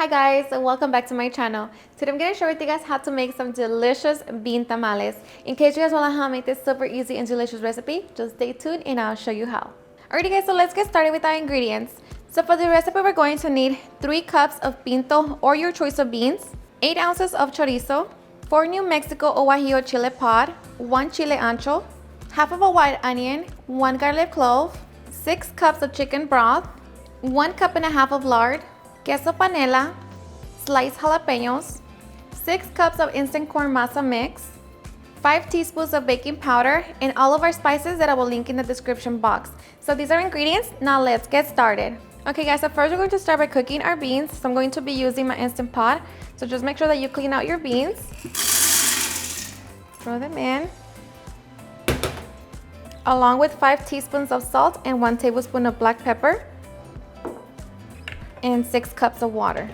Hi guys, and welcome back to my channel. Today I'm going to share with you guys how to make some delicious bean tamales. In case you guys want to know how to make this super easy and delicious recipe, just stay tuned and I'll show you how. Alrighty guys, so let's get started with our ingredients. So for the recipe we're going to need 3 cups of pinto or your choice of beans, 8 ounces of chorizo, 4 New Mexico o guajillo chile pod, 1 chile ancho, half of a white onion, 1 garlic clove, 6 cups of chicken broth, 1 cup and a half of lard, queso panela, sliced jalapenos, 6 cups of instant corn masa mix, 5 teaspoons of baking powder, and all of our spices that I will link in the description box. So these are ingredients. Now let's get started. Okay guys, so first we're going to start by cooking our beans. So I'm going to be using my Instant Pot. So just make sure that you clean out your beans. Throw them in. Along with 5 teaspoons of salt and 1 tablespoon of black pepper. And 6 cups of water.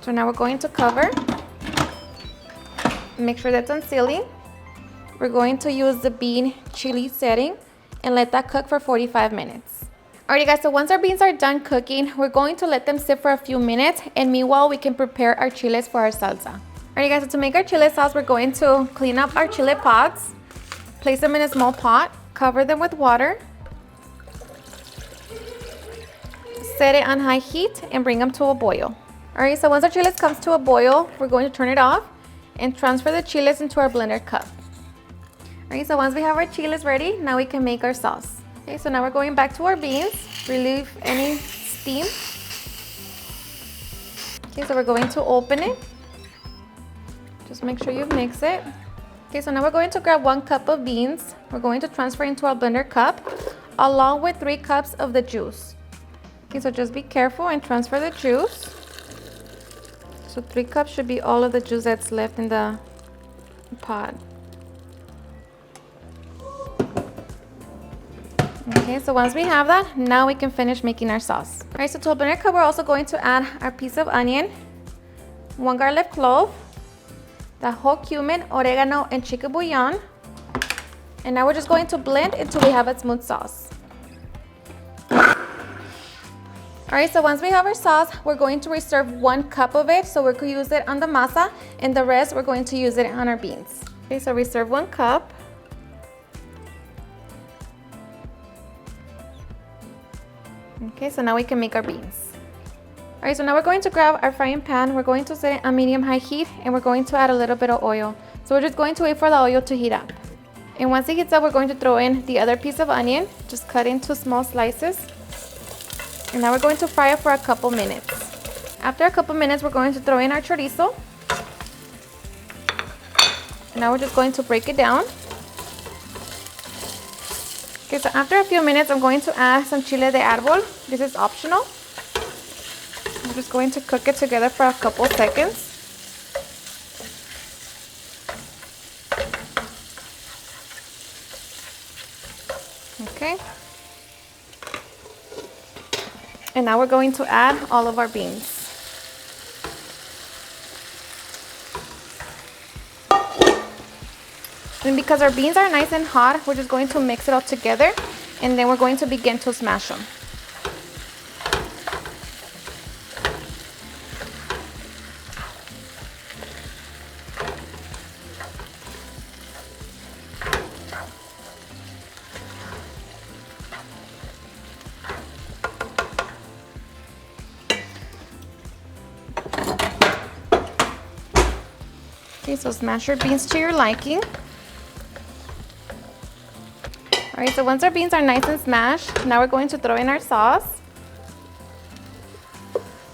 So now we're going to cover. Make sure that's unsealing. We're going to use the bean chili setting and let that cook for 45 minutes. Alrighty guys, so once our beans are done cooking, we're going to let them sit for a few minutes, and meanwhile we can prepare our chiles for our salsa. Alrighty guys, so to make our chile sauce, we're going to clean up our chile pods, place them in a small pot, cover them with water, set it on high heat and bring them to a boil. Alright, so once our chiles comes to a boil, we're going to turn it off and transfer the chiles into our blender cup. Alright, so once we have our chiles ready, now we can make our sauce. Okay, so now we're going back to our beans, relieve any steam. Okay, so we're going to open it. Just make sure you mix it. Okay, so now we're going to grab 1 cup of beans. We're going to transfer into our blender cup along with 3 cups of the juice. Okay, so just be careful and transfer the juice. So 3 cups should be all of the juice that's left in the pot. Okay, so once we have that, now we can finish making our sauce. All right, so to our blender cup, we're also going to add our piece of onion, 1 garlic clove, the whole cumin, oregano, and chicken bouillon. And now we're just going to blend until we have a smooth sauce. Alright, so once we have our sauce, we're going to reserve 1 cup of it, so we could use it on the masa, and the rest we're going to use it on our beans. Okay, so reserve 1 cup. Okay, so now we can make our beans. Alright, so now we're going to grab our frying pan, we're going to set it on medium-high heat, and we're going to add a little bit of oil. So we're just going to wait for the oil to heat up. And once it heats up, we're going to throw in the other piece of onion, just cut into small slices. And now we're going to fry it for a couple minutes. After a couple minutes, we're going to throw in our chorizo. And now we're just going to break it down. Okay, so after a few minutes, I'm going to add some chile de árbol. This is optional. I'm just going to cook it together for a couple seconds. Okay. And now we're going to add all of our beans. And because our beans are nice and hot, we're just going to mix it all together, and then we're going to begin to smash them. Okay, so smash your beans to your liking. Alright, so once our beans are nice and smashed, now we're going to throw in our sauce.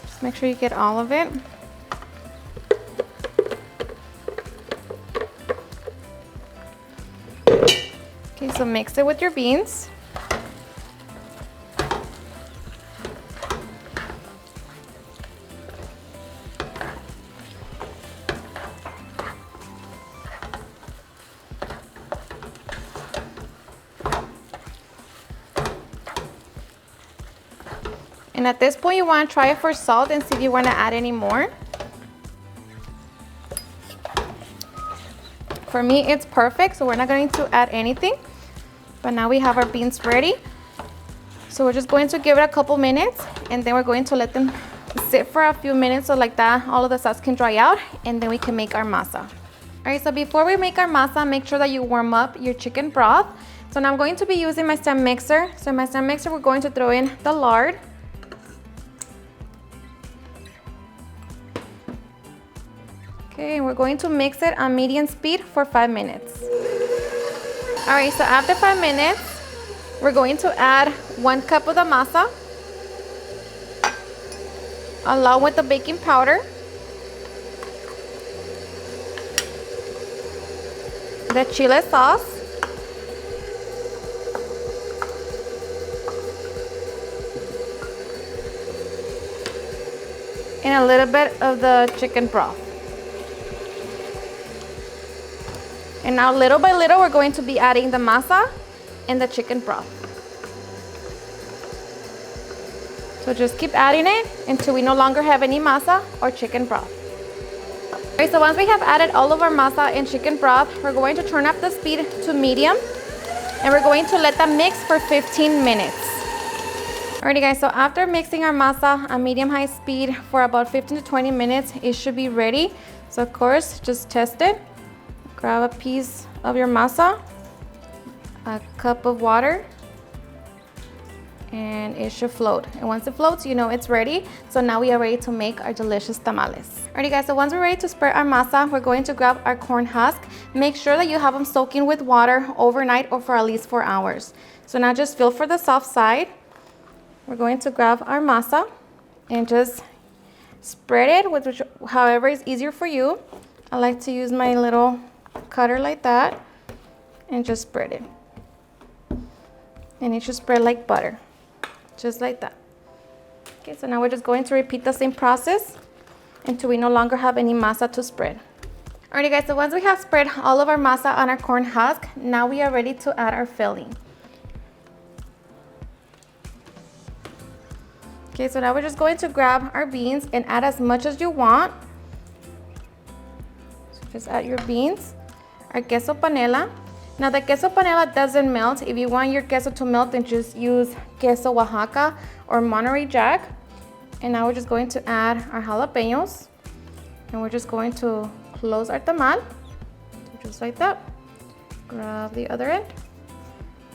Just make sure you get all of it. Okay, so mix it with your beans. And at this point, you want to try it for salt and see if you want to add any more. For me, it's perfect, so we're not going to add anything. But now we have our beans ready. So we're just going to give it a couple minutes, and then we're going to let them sit for a few minutes so like that all of the sauce can dry out, and then we can make our masa. All right, so before we make our masa, make sure that you warm up your chicken broth. So now I'm going to be using my stand mixer. So in my stand mixer, we're going to throw in the lard. Okay, and we're going to mix it on medium speed for 5 minutes. All right, so after 5 minutes, we're going to add 1 cup of the masa, along with the baking powder, the chile sauce, and a little bit of the chicken broth. And now little by little, we're going to be adding the masa and the chicken broth. So just keep adding it until we no longer have any masa or chicken broth. Okay, so once we have added all of our masa and chicken broth, we're going to turn up the speed to medium, and we're going to let that mix for 15 minutes. Alrighty guys, so after mixing our masa on medium-high speed for about 15 to 20 minutes, it should be ready. So of course, just test it. Grab a piece of your masa, a cup of water, and it should float. And once it floats, you know it's ready. So now we are ready to make our delicious tamales. Alrighty guys, so once we're ready to spread our masa, we're going to grab our corn husk. Make sure that you have them soaking with water overnight or for at least 4 hours. So now just feel for the soft side. We're going to grab our masa and just spread it with however is easier for you. I like to use my little cutter like that and just spread it. And it should spread like butter, just like that. Okay, so now we're just going to repeat the same process until we no longer have any masa to spread. Alrighty guys, so once we have spread all of our masa on our corn husk, now we are ready to add our filling. Okay, so now we're just going to grab our beans and add as much as you want. So just add your beans, our queso panela. Now the queso panela doesn't melt. If you want your queso to melt, then just use queso Oaxaca or Monterey Jack. And now we're just going to add our jalapenos. And we're just going to close our tamal, just like that. Grab the other end,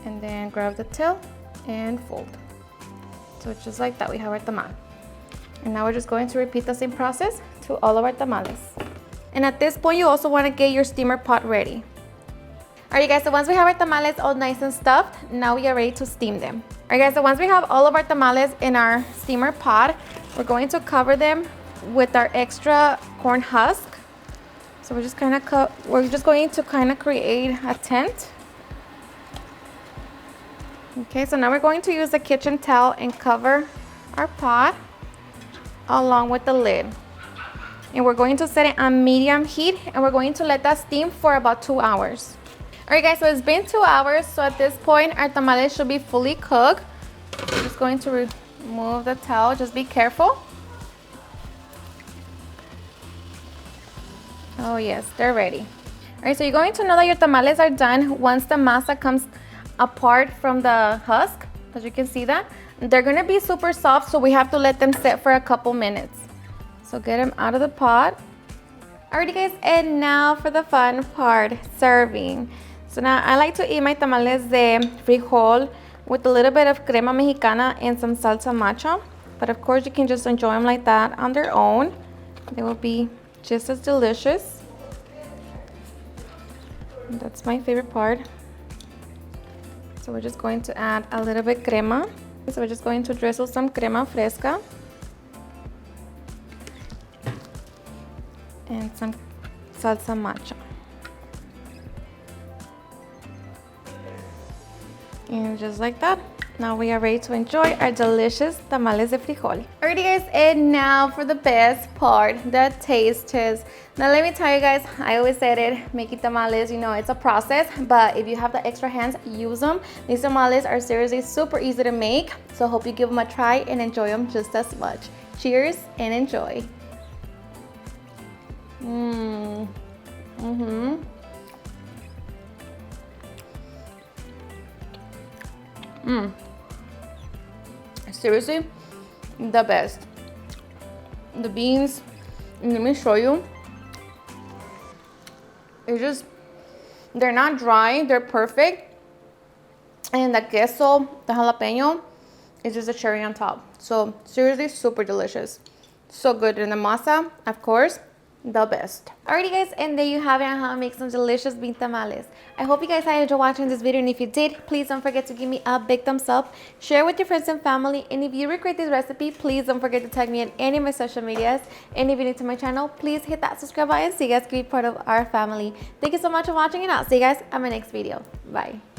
and then grab the tail and fold. So it's just like that, we have our tamal. And now we're just going to repeat the same process to all of our tamales. And at this point, you also want to get your steamer pot ready. Alright guys, so once we have our tamales all nice and stuffed, now we are ready to steam them. Alright guys, so once we have all of our tamales in our steamer pot, we're going to cover them with our extra corn husk. So we're just going to kind of create a tent. Okay, so now we're going to use the kitchen towel and cover our pot along with the lid. And we're going to set it on medium heat, and we're going to let that steam for about 2 hours. Alright guys, so it's been 2 hours, so at this point our tamales should be fully cooked. I'm just going to remove the towel, just be careful. Oh yes, they're ready. Alright, so you're going to know that your tamales are done once the masa comes apart from the husk, as you can see that. They're gonna be super soft, so we have to let them sit for a couple minutes. So get them out of the pot. Alrighty guys, and now for the fun part, serving. So now I like to eat my tamales de frijol with a little bit of crema mexicana and some salsa macha. But of course you can just enjoy them like that on their own. They will be just as delicious. And that's my favorite part. So we're just going to add a little bit crema. So we're just going to drizzle some crema fresca. And some salsa macha. And just like that, now we are ready to enjoy our delicious tamales de frijol. Alrighty guys, and now for the best part, the taste test. Now let me tell you guys, I always said it, making tamales, you know, it's a process, but if you have the extra hands, use them. These tamales are seriously super easy to make, so I hope you give them a try and enjoy them just as much. Cheers and enjoy. Seriously, the best. The beans, let me show you. It's just, they're not dry, they're perfect. And the queso, the jalapeno, is just a cherry on top. So seriously, super delicious. So good. And the masa, of course, the best. Alrighty guys, and there you have it on how to make some delicious bean tamales. I hope you guys had enjoyed watching this video, and if you did, please don't forget to give me a big thumbs up, share with your friends and family, and if you recreate this recipe, please don't forget to tag me on any of my social medias. And if you're new to my channel, please hit that subscribe button so you guys can be part of our family. Thank you so much for watching, and I'll see you guys on my next video. Bye.